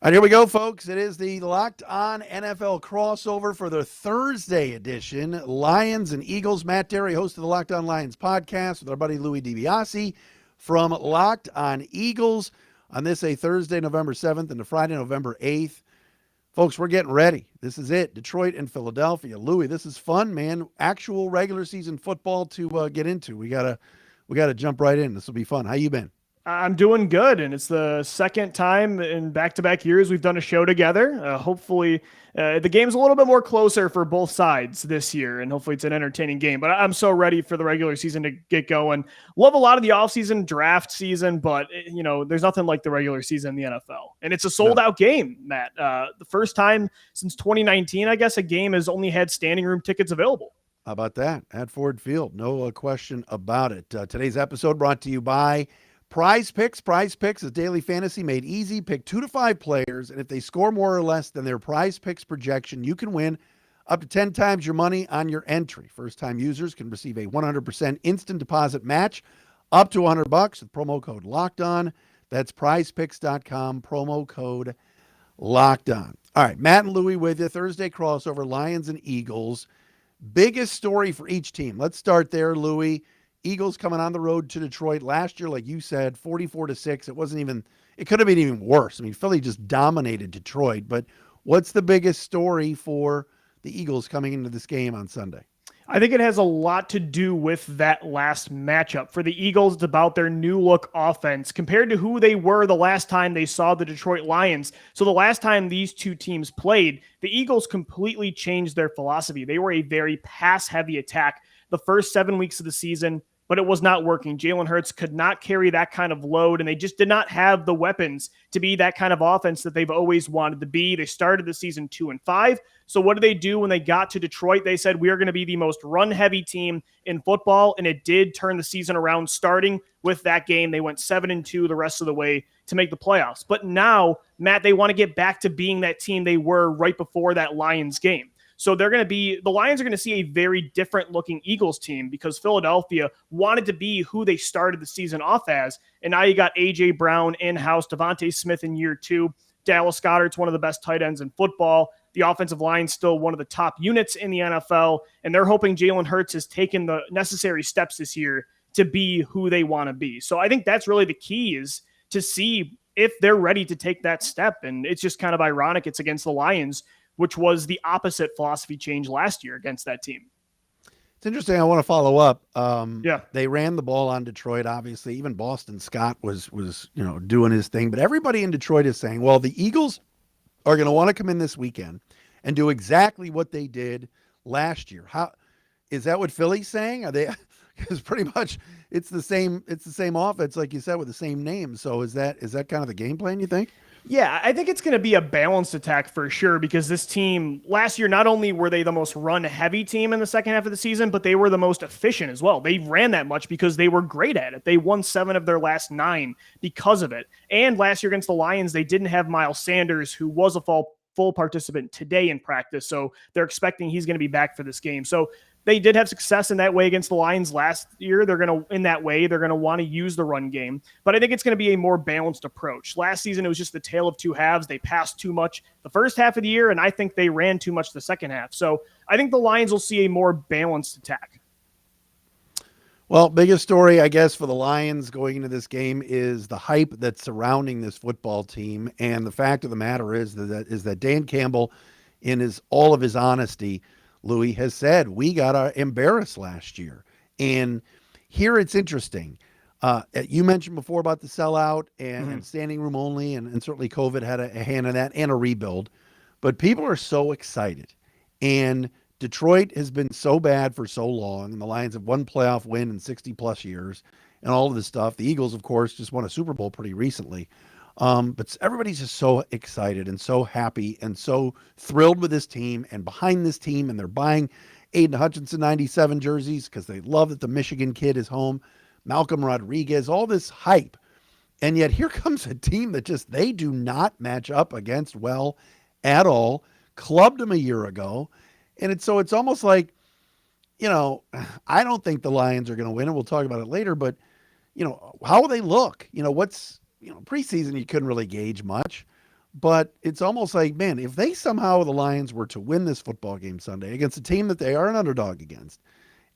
All right, here we go, folks. It is the Locked On NFL crossover for the Thursday edition. Lions and Eagles. Matt Dery, host of the Locked On Lions podcast, with our buddy Louie DiBiase from Locked On Eagles on this a Thursday, November 7th, and a Friday, November 8th. Folks, we're getting ready. This is it. Detroit and Philadelphia. Louie, this is fun, man. Actual regular season football to get into. We gotta jump right in. This will be fun. How you been? I'm doing good, and it's the second time in back-to-back years we've done a show together. Hopefully, the game's a little bit more closer for both sides this year, and hopefully it's an entertaining game. But I'm so ready for the regular season to get going. Love a lot of the offseason, draft season, but, there's nothing like the regular season in the NFL. And it's a sold-out game, Matt. The first time since 2019, I guess, a game has only had standing room tickets available. How about that? At Ford Field. No question about it. Today's episode brought to you by PrizePicks. PrizePicks is daily fantasy made easy. Pick 2 to 5 players, and if they score more or less than their PrizePicks projection, you can win up to 10 times your money on your entry. First-time users can receive a 100% instant deposit match up to $100 with promo code LOCKEDON. That's prizepicks.com, promo code LOCKEDON. All right, Matt and Louie with you. Thursday crossover, Lions and Eagles. Biggest story for each team. Let's start there, Louie. Eagles coming on the road to Detroit last year, like you said, 44-6. It could have been even worse. I mean, Philly just dominated Detroit. But what's the biggest story for the Eagles coming into this game on Sunday? I think it has a lot to do with that last matchup. For the Eagles, it's about their new look offense compared to who they were the last time they saw the Detroit Lions. So the last time these two teams played, the Eagles completely changed their philosophy. They were a very pass-heavy attack the first 7 weeks of the season, but it was not working. Jalen Hurts could not carry that kind of load, and they just did not have the weapons to be that kind of offense that they've always wanted to be. They started the season 2-5. So what did they do when they got to Detroit? They said, we are going to be the most run-heavy team in football, and it did turn the season around. Starting with that game, they went 7-2 the rest of the way to make the playoffs. But now, Matt, they want to get back to being that team they were right before that Lions game. So the Lions are going to see a very different looking Eagles team because Philadelphia wanted to be who they started the season off as. And now you got A.J. Brown in-house, Devontae Smith in year 2. Dallas Goedert's one of the best tight ends in football. The offensive line's still one of the top units in the NFL. And they're hoping Jalen Hurts has taken the necessary steps this year to be who they want to be. So I think that's really the key, is to see if they're ready to take that step. And it's just kind of ironic it's against the Lions, which was the opposite philosophy change last year against that team. It's interesting. I want to follow up. They ran the ball on Detroit, obviously. Even Boston Scott was doing his thing. But everybody in Detroit is saying, well, the Eagles are going to want to come in this weekend and do exactly what they did last year. How is that what Philly's saying? Are they? Because pretty much it's the same offense, like you said, with the same name. So is that kind of the game plan, you think? Yeah, I think it's going to be a balanced attack for sure, because this team last year, not only were they the most run-heavy team in the second half of the season, but they were the most efficient as well. They ran that much because they were great at it. They won 7 of their last 9 because of it. And last year against the Lions, they didn't have Miles Sanders, who was a full participant today in practice, so they're expecting he's going to be back for this game. So they did have success in that way against the Lions last year. They're going to want to use the run game, but I think it's going to be a more balanced approach. Last season, it was just the tale of two halves. They passed too much the first half of the year, and I think they ran too much the second half. So I think the Lions will see a more balanced attack. Well, biggest story, I guess, for the Lions going into this game is the hype that's surrounding this football team. And the fact of the matter is that Dan Campbell, in all of his honesty, Louis, has said, we got embarrassed last year. And here it's interesting. You mentioned before about the sellout and standing room only, and certainly COVID had a hand in that, and a rebuild. But people are so excited. And Detroit has been so bad for so long, and the Lions have one playoff win in 60-plus years and all of this stuff. The Eagles, of course, just won a Super Bowl pretty recently. But everybody's just so excited and so happy and so thrilled with this team and behind this team, and they're buying Aiden Hutchinson 97 jerseys because they love that the Michigan kid is home, Malcolm Rodriguez, all this hype. And yet here comes a team that they do not match up against well at all. Clubbed them a year ago. And it's almost like, I don't think the Lions are going to win, and we'll talk about it later, but, how will they look? Preseason you couldn't really gauge much. But it's almost like, man, if they somehow the Lions were to win this football game Sunday against a team that they are an underdog against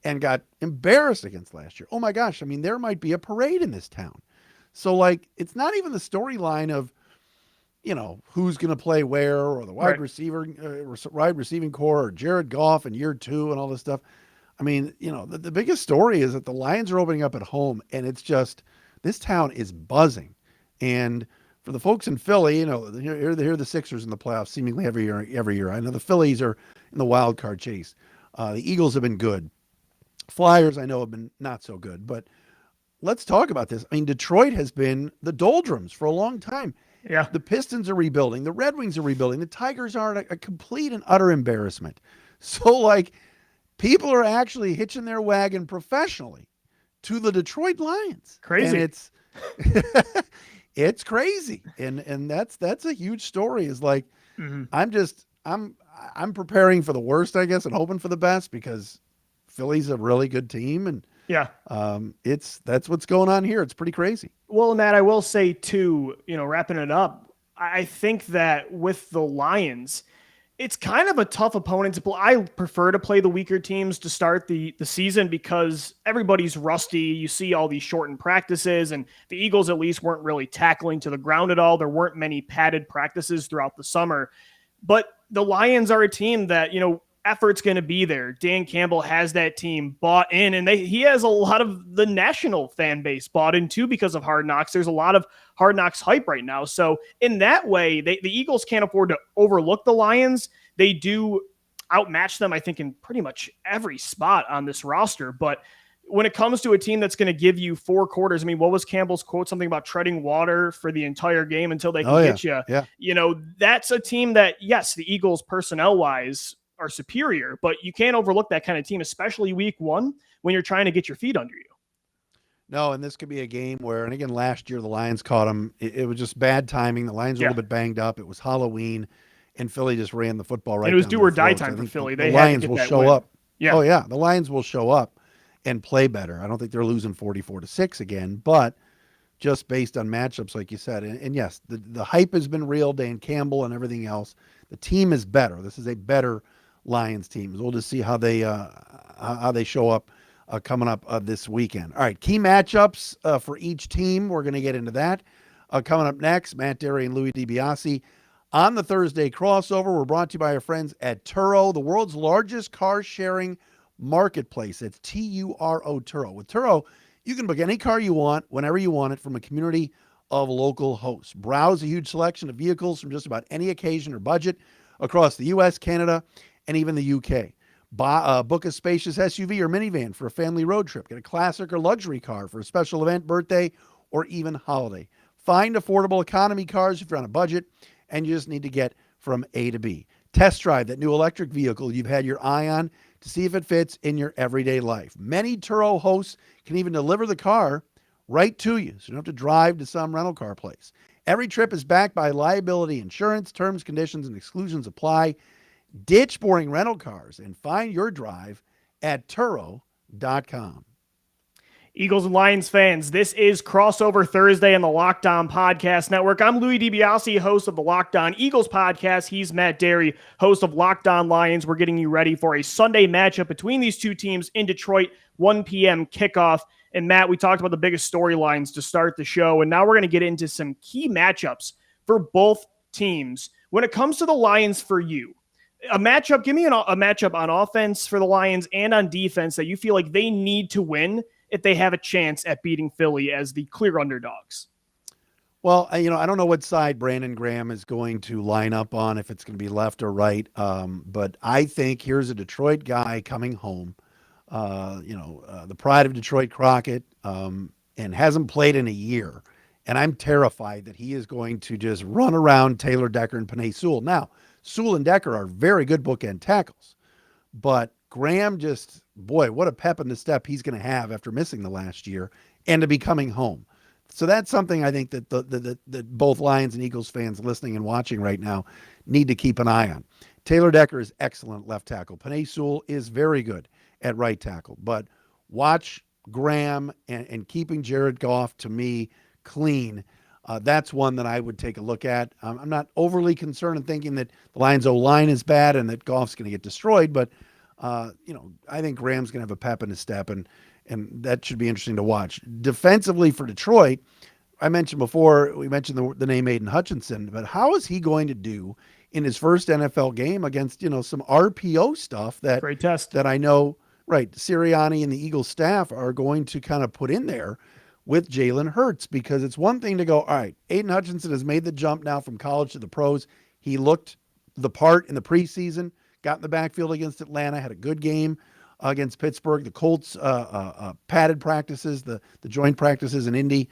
and got embarrassed against last year, oh my gosh, I mean, there might be a parade in this town. So, like, it's not even the storyline of, who's going to play where or the Right. wide receiving core or Jared Goff in year two and all this stuff. I mean, the biggest story is that the Lions are opening up at home, and it's just this town is buzzing. And for the folks in Philly, here are the Sixers in the playoffs seemingly every year. Every year, I know the Phillies are in the wild card chase. The Eagles have been good. Flyers, I know, have been not so good. But let's talk about this. I mean, Detroit has been the doldrums for a long time. Yeah. The Pistons are rebuilding. The Red Wings are rebuilding. The Tigers are a complete and utter embarrassment. So, like, people are actually hitching their wagon professionally to the Detroit Lions. Crazy. And it's crazy. And that's a huge story. Is like, Mhm. I'm preparing for the worst, I guess, and hoping for the best because Philly's a really good team, and Yeah. that's what's going on here. It's pretty crazy. Well, Matt, I will say too, wrapping it up, I think that with the Lions, it's kind of a tough opponent to play. I prefer to play the weaker teams to start the season because everybody's rusty. You see all these shortened practices, and the Eagles at least weren't really tackling to the ground at all. There weren't many padded practices throughout the summer. But the Lions are a team that, effort's going to be there. Dan Campbell has that team bought in, and he has a lot of the national fan base bought in too because of Hard Knocks. There's a lot of Hard Knocks hype right now. So in that way, the Eagles can't afford to overlook the Lions. They do outmatch them, I think, in pretty much every spot on this roster. But when it comes to a team that's going to give you 4 quarters, I mean, what was Campbell's quote? Something about treading water for the entire game until they can get you. Yeah. That's a team that, yes, the Eagles personnel-wise are superior, but you can't overlook that kind of team, especially week 1 when you're trying to get your feet under you. No, and this could be a game where, and again, last year the Lions caught them. It was just bad timing. The Lions were a little bit banged up. It was Halloween, and Philly just ran the football right. And it was down do their or die throats. time for Philly. The They Lions had to will get that show win. up. Yeah. Oh yeah, the Lions will show up and play better. I don't think they're losing 44-6 again, but just based on matchups, like you said, and yes, the hype has been real. Dan Campbell and everything else. The team is better. This is a better Lions team. We'll just see how they show up coming up this weekend. All right, key matchups for each team. We're going to get into that coming up next. Matt Dery and Louie DiBiase on the Thursday crossover. We're brought to you by our friends at Turo, the world's largest car sharing marketplace. It's Turo, Turo. With Turo, you can book any car you want whenever you want it from a community of local hosts. Browse a huge selection of vehicles from just about any occasion or budget across the U.S., Canada, and even the U.K. Book a spacious SUV or minivan for a family road trip. Get a classic or luxury car for a special event, birthday, or even holiday. Find affordable economy cars if you're on a budget and you just need to get from A to B. Test drive that new electric vehicle you've had your eye on to see if it fits in your everyday life. Many Turo hosts can even deliver the car right to you, so you don't have to drive to some rental car place. Every trip is backed by liability insurance. Terms, conditions, and exclusions apply. Ditch boring rental cars and find your drive at Turo.com. Eagles and Lions fans, this is Crossover Thursday on the Locked On Podcast Network. I'm Louie DiBiase, host of the Locked On Eagles podcast. He's Matt Dery, host of Locked On Lions. We're getting you ready for a Sunday matchup between these two teams in Detroit, 1 p.m. kickoff. And Matt, we talked about the biggest storylines to start the show, and now we're going to get into some key matchups for both teams. When it comes to the Lions for you, a matchup, give me a matchup on offense for the Lions and on defense that you feel like they need to win if they have a chance at beating Philly as the clear underdogs. Well, I don't know what side Brandon Graham is going to line up on, if it's going to be left or right. But I think here's a Detroit guy coming home, the pride of Detroit Crockett, and hasn't played in a year. And I'm terrified that he is going to just run around Taylor Decker and Penei Sewell. Now, Sewell and Decker are very good bookend tackles, but Graham boy, what a pep in the step he's going to have after missing the last year and to be coming home. So that's something I think that that both Lions and Eagles fans listening and watching right now need to keep an eye on. Taylor Decker is excellent left tackle. Penei Sewell is very good at right tackle. But watch Graham and keeping Jared Goff, to me, clean. That's one that I would take a look at. I'm not overly concerned in thinking that the Lions' O line is bad and that Goff's going to get destroyed, but I think Graham's going to have a pep in his step, and that should be interesting to watch. Defensively for Detroit, I mentioned before, we mentioned the name Aiden Hutchinson, but how is he going to do in his first NFL game against, some RPO stuff Great test. that I know, right, Sirianni and the Eagles staff are going to kind of put in there with Jalen Hurts, because it's one thing to go, all right, Aiden Hutchinson has made the jump now from college to the pros. He looked the part in the preseason, got in the backfield against Atlanta, had a good game against Pittsburgh. The Colts padded practices, the joint practices in Indy,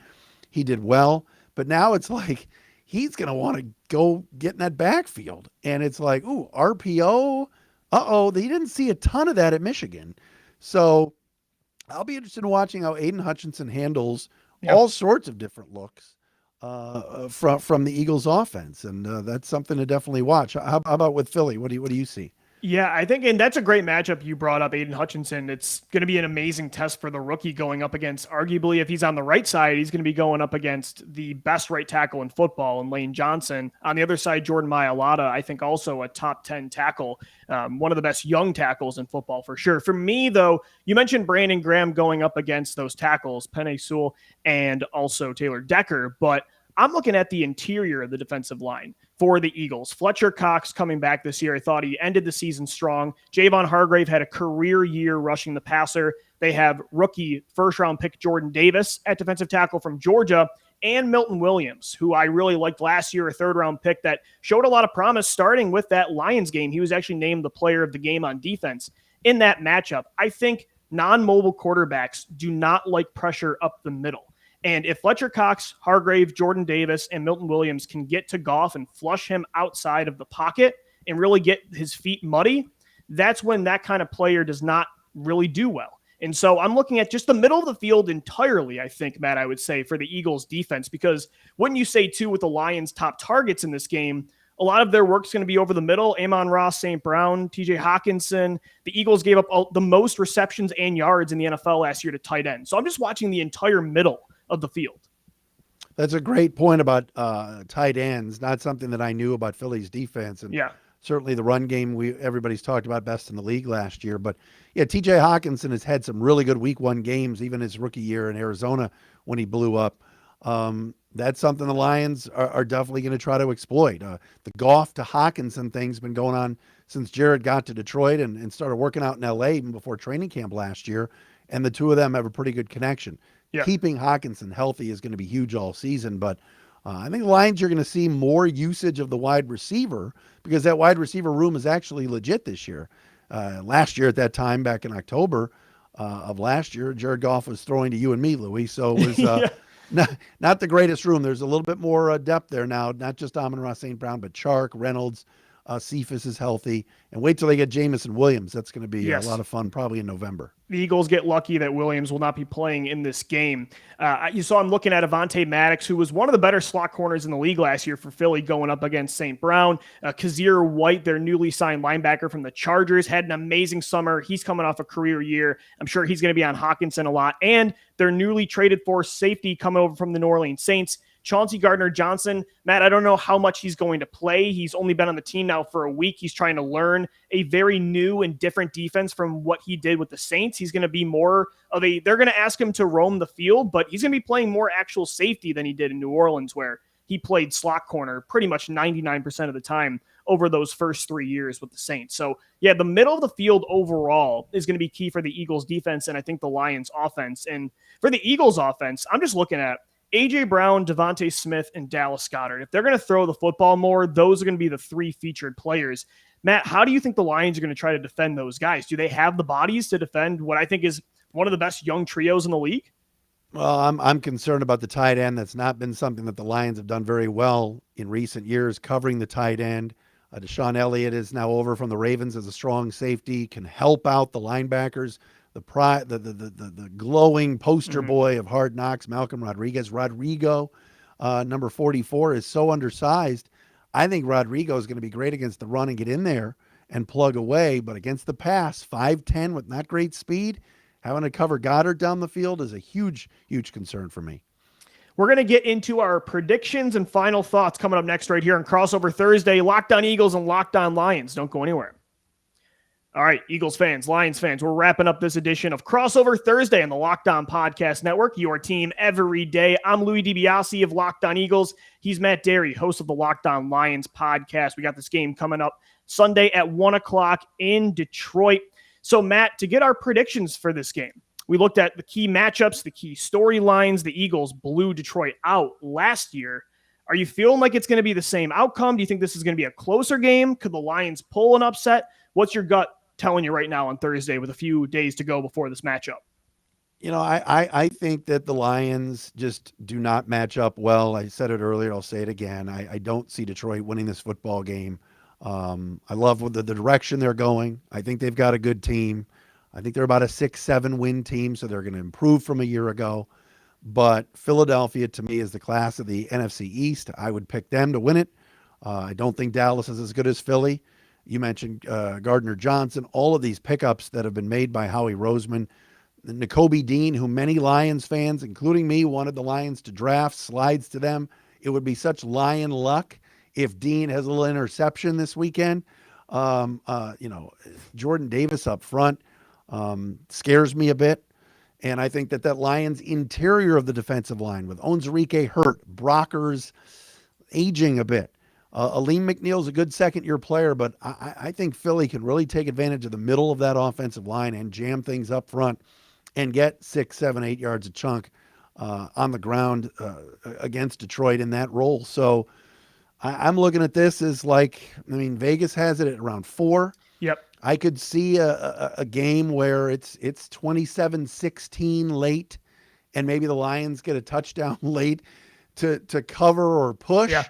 he did well. But now it's like he's going to want to go get in that backfield. And it's like, ooh, RPO. Uh-oh, he didn't see a ton of that at Michigan. So I'll be interested in watching how Aiden Hutchinson handles all sorts of different looks from the Eagles offense. And that's something to definitely watch. How about with Philly? What do you see? Yeah, I think, and that's a great matchup you brought up, Aiden Hutchinson. It's going to be an amazing test for the rookie going up against, arguably, if he's on the right side, he's going to be going up against the best right tackle in football, and Lane Johnson. On the other side, Jordan Mailata, I think also a top 10 tackle, one of the best young tackles in football for sure. For me, though, you mentioned Brandon Graham going up against those tackles, Penei Sewell and also Taylor Decker, but I'm looking at the interior of the defensive line for the Eagles. Fletcher Cox coming back this year. I thought he ended the season strong. Javon Hargrave had a career year rushing the passer. They have rookie first-round pick Jordan Davis at defensive tackle from Georgia, and Milton Williams, who I really liked last year, a third-round pick that showed a lot of promise starting with that Lions game. He was actually named the player of the game on defense in that matchup. I think non-mobile quarterbacks do not like pressure up the middle. And if Fletcher Cox, Hargrave, Jordan Davis, and Milton Williams can get to Goff and flush him outside of the pocket and really get his feet muddy, that's when that kind of player does not really do well. And so I'm looking at just the middle of the field entirely, I think, Matt, I would say, for the Eagles defense, because wouldn't you say, too, with the Lions' top targets in this game, a lot of their work's going to be over the middle. Amon-Ra St. Brown, TJ Hawkinson. The Eagles gave up the most receptions and yards in the NFL last year to tight end. So I'm just watching the entire middle of the field. That's a great point about tight ends. Not something that I knew about Philly's defense, and certainly the run game everybody's talked about best in the league last year. But yeah, T.J. Hawkinson has had some really good Week 1 games, even his rookie year in Arizona when he blew up. That's something the Lions are definitely going to try to exploit. The Goff to Hawkinson thing's been going on since Jared got to Detroit and started working out in L.A. even before training camp last year, and the two of them have a pretty good connection. Yeah. Keeping Hawkinson healthy is going to be huge all season, but I think the Lions, you're going to see more usage of the wide receiver, because that wide receiver room is actually legit this year. Last year at that time, back in October of last year, Jared Goff was throwing to you and me, Louie, so it was not the greatest room. There's a little bit more depth there now, not just Amon-Ra St. Brown, but Chark, Reynolds, Cephas is healthy, and wait till they get Jamison Williams. That's going to be a lot of fun, probably in November. The Eagles get lucky that Williams will not be playing in this game. You saw I'm looking at Avonte Maddox, who was one of the better slot corners in the league last year for Philly, going up against St. Brown. Kazir White, their newly signed linebacker from the Chargers, had an amazing summer. He's coming off a career year. I'm sure he's going to be on Hawkinson a lot. And their newly traded for safety coming over from the New Orleans Saints, Chauncey Gardner-Johnson. Matt, I don't know how much he's going to play. He's only been on the team now for a week. He's trying to learn a very new and different defense from what he did with the Saints. He's going to be more of they're going to ask him to roam the field, but he's going to be playing more actual safety than he did in New Orleans, where he played slot corner pretty much 99% of the time over those first 3 years with the Saints. So yeah, the middle of the field overall is going to be key for the Eagles defense, and I think the Lions offense. And for the Eagles offense, I'm just looking at A.J. Brown, Devontae Smith, and Dallas Goedert. If they're going to throw the football more, those are going to be the three featured players. Matt, how do you think the Lions are going to try to defend those guys? Do they have the bodies to defend what I think is one of the best young trios in the league? Well, I'm concerned about the tight end. That's not been something that the Lions have done very well in recent years, covering the tight end. Deshaun Elliott is now over from the Ravens as a strong safety, can help out the linebackers. The glowing poster boy of Hard Knocks, Malcolm Rodrigo, number 44, is so undersized. I think Rodrigo is going to be great against the run and get in there and plug away, but against the pass, 5'10" with not great speed, having to cover Goddard down the field is a huge, huge concern for me. We're going to get into our predictions and final thoughts coming up next right here on Crossover Thursday. Locked On Eagles and Locked On Lions. Don't go anywhere. All right, Eagles fans, Lions fans, we're wrapping up this edition of Crossover Thursday on the Locked On Podcast Network, your team every day. I'm Louie DiBiase of Locked On Eagles. He's Matt Dery, host of the Locked On Lions podcast. We got this game coming up Sunday at 1 o'clock in Detroit. So, Matt, to get our predictions for this game, we looked at the key matchups, the key storylines. The Eagles blew Detroit out last year. Are you feeling like it's going to be the same outcome? Do you think this is going to be a closer game? Could the Lions pull an upset? What's your gut telling you right now on Thursday with a few days to go before this matchup? I think that the Lions just do not match up well. I said it earlier. I'll say it again. I don't see Detroit winning this football game. I love the direction they're going. I think they've got a good team. I think they're about a 6-7 win team, so they're going to improve from a year ago. But Philadelphia, to me, is the class of the NFC East. I would pick them to win it. I don't think Dallas is as good as Philly. You mentioned Gardner Johnson, all of these pickups that have been made by Howie Roseman. Nakobe Dean, who many Lions fans, including me, wanted the Lions to draft, slides to them. It would be such Lion luck if Dean has a little interception this weekend. Jordan Davis up front scares me a bit. And I think that Lions interior of the defensive line with Onwuzurike hurt, Brockers aging a bit. Aleem McNeil's a good second-year player, but I think Philly can really take advantage of the middle of that offensive line and jam things up front and get 6, 7, 8 yards a chunk on the ground against Detroit in that role. So I'm looking at this as Vegas has it at around 4. Yep. I could see a game where it's 27-16 late, and maybe the Lions get a touchdown late to cover or push. Yeah.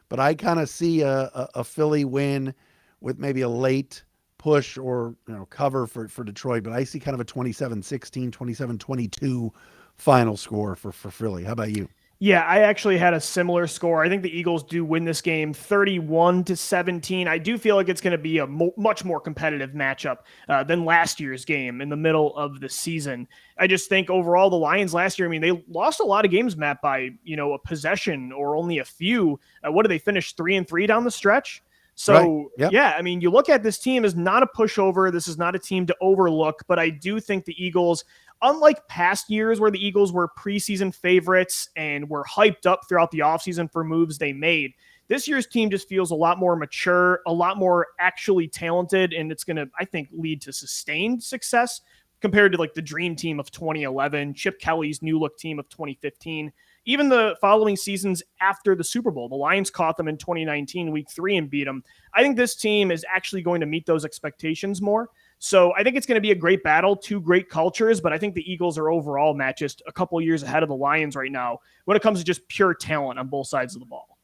But I kind of see a Philly win with maybe a late push or cover for Detroit. But I see kind of a 27-16, 27-22 final score for Philly. How about you? Yeah, I actually had a similar score. I think the Eagles do win this game 31-17. I do feel like it's going to be a much more competitive matchup than last year's game in the middle of the season. I just think overall the Lions last year, they lost a lot of games, Matt, by, a possession or only a few. What did they finish 3-3 down the stretch? So, right. Yep. Yeah, you look at this team as not a pushover. This is not a team to overlook, but I do think the Eagles, unlike past years where the Eagles were preseason favorites and were hyped up throughout the offseason for moves they made, this year's team just feels a lot more mature, a lot more actually talented, and it's going to, I think, lead to sustained success compared to the dream team of 2011, Chip Kelly's new look team of 2015. Even the following seasons after the Super Bowl, the Lions caught them in 2019, week 3, and beat them. I think this team is actually going to meet those expectations more. So I think it's going to be a great battle, two great cultures, but I think the Eagles are overall, Matt, just a couple years ahead of the Lions right now when it comes to just pure talent on both sides of the ball.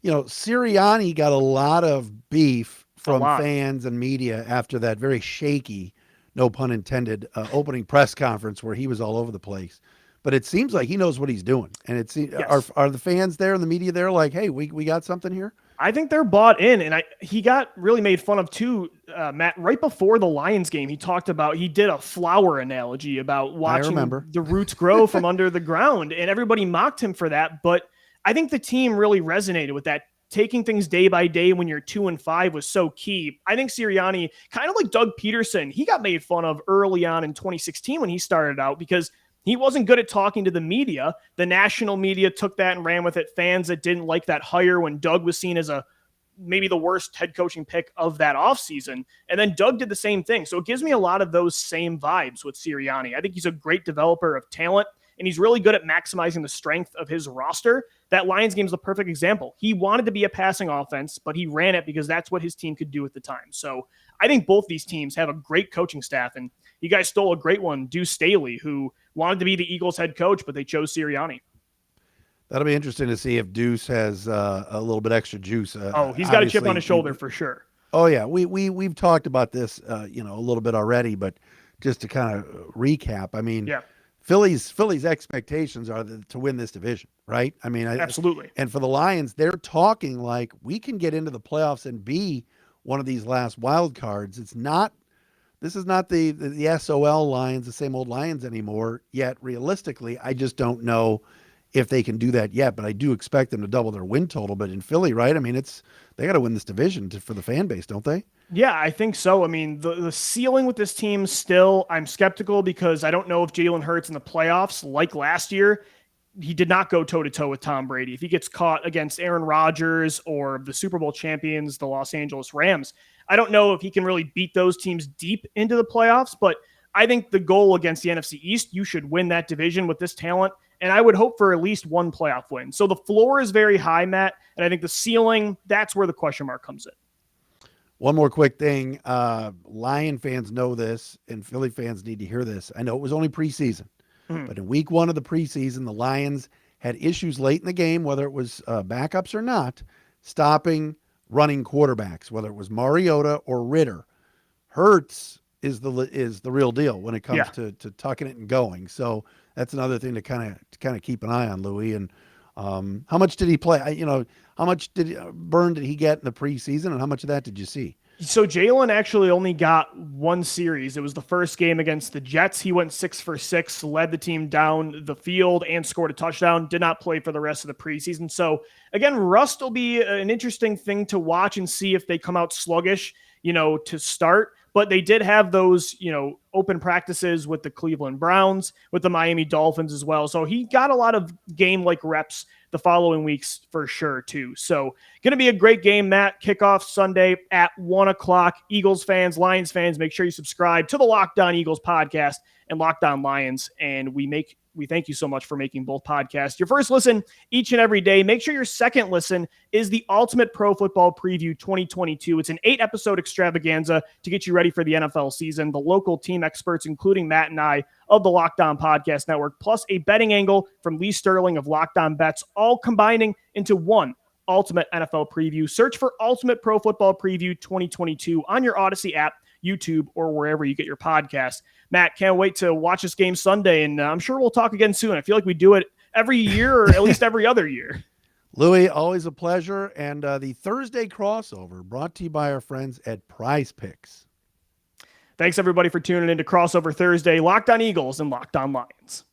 Sirianni got a lot of beef from fans and media after that very shaky, no pun intended, opening press conference where he was all over the place. But it seems like he knows what he's doing. And yes. Are the fans there and the media there like, hey, we got something here? I think they're bought in. And he got really made fun of too, Matt, right before the Lions game. He did a flower analogy about watching the roots grow from under the ground. And everybody mocked him for that. But I think the team really resonated with that. Taking things day by day when you're 2-5 was so key. I think Sirianni, kind of like Doug Peterson, he got made fun of early on in 2016 when he started out because he wasn't good at talking to the media. The national media took that and ran with it. Fans that didn't like that hire when Doug was seen as maybe the worst head coaching pick of that offseason. And then Doug did the same thing. So it gives me a lot of those same vibes with Sirianni. I think he's a great developer of talent, and he's really good at maximizing the strength of his roster. That Lions game is the perfect example. He wanted to be a passing offense, but he ran it because that's what his team could do at the time. So I think both these teams have a great coaching staff, and you guys stole a great one, Deuce Staley, who wanted to be the Eagles head coach, but they chose Sirianni. That'll be interesting to see if Deuce has a little bit extra juice. He's got a chip on his shoulder for sure. Oh yeah, we've talked about this, a little bit already, but just to kind of recap, yeah. Philly's expectations are to win this division, right? Absolutely. And for the Lions, they're talking like we can get into the playoffs and be one of these last wild cards. This is not the SOL Lions, the same old Lions anymore. Yet realistically, I just don't know if they can do that yet, but I do expect them to double their win total. But in Philly, right? I mean, they got to win this division for the fan base, don't they? Yeah, I think so. I mean, the ceiling with this team still, I'm skeptical because I don't know if Jalen Hurts in the playoffs, like last year, he did not go toe to toe with Tom Brady. If he gets caught against Aaron Rodgers or the Super Bowl champions, the Los Angeles Rams, I don't know if he can really beat those teams deep into the playoffs. But I think the goal against the NFC East, you should win that division with this talent. And I would hope for at least one playoff win. So the floor is very high, Matt. And I think the ceiling, that's where the question mark comes in. One more quick thing. Lion fans know this, and Philly fans need to hear this. I know it was only preseason, but in week 1 of the preseason, the Lions had issues late in the game, whether it was backups or not, stopping running quarterbacks, whether it was Mariota or Ritter. Hurts is the real deal when it comes to tucking it and going. So that's another thing to kind of keep an eye on, Louie. And how much did he play? How much burn did he get in the preseason, and how much of that did you see? So Jalen actually only got one series. It was the first game against the Jets. He went 6 for 6, led the team down the field and scored a touchdown. Did not play for the rest of the preseason. So again, rust will be an interesting thing to watch and see if they come out sluggish, to start. But they did have those, open practices with the Cleveland Browns, with the Miami Dolphins as well. So he got a lot of game-like reps the following weeks for sure, too. So going to be a great game, Matt. Kickoff Sunday at 1 o'clock. Eagles fans, Lions fans, make sure you subscribe to the Locked On Eagles podcast and Locked On Lions. And we thank you so much for making both podcasts your first listen each and every day. Make sure your second listen is the Ultimate Pro Football Preview 2022. It's an 8-episode extravaganza to get you ready for the NFL season. The local team experts, including Matt and I of the Locked On Podcast Network, plus a betting angle from Lee Sterling of Locked On Bets, all combining into one Ultimate NFL Preview. Search for Ultimate Pro Football Preview 2022 on your Odyssey app, YouTube, or wherever you get your podcasts. Matt, can't wait to watch this game Sunday, and I'm sure we'll talk again soon. I feel like we do it every year or at least every other year. Louie, always a pleasure. And the Thursday crossover brought to you by our friends at PrizePicks. Thanks, everybody, for tuning in to Crossover Thursday, Locked On Eagles and Locked On Lions.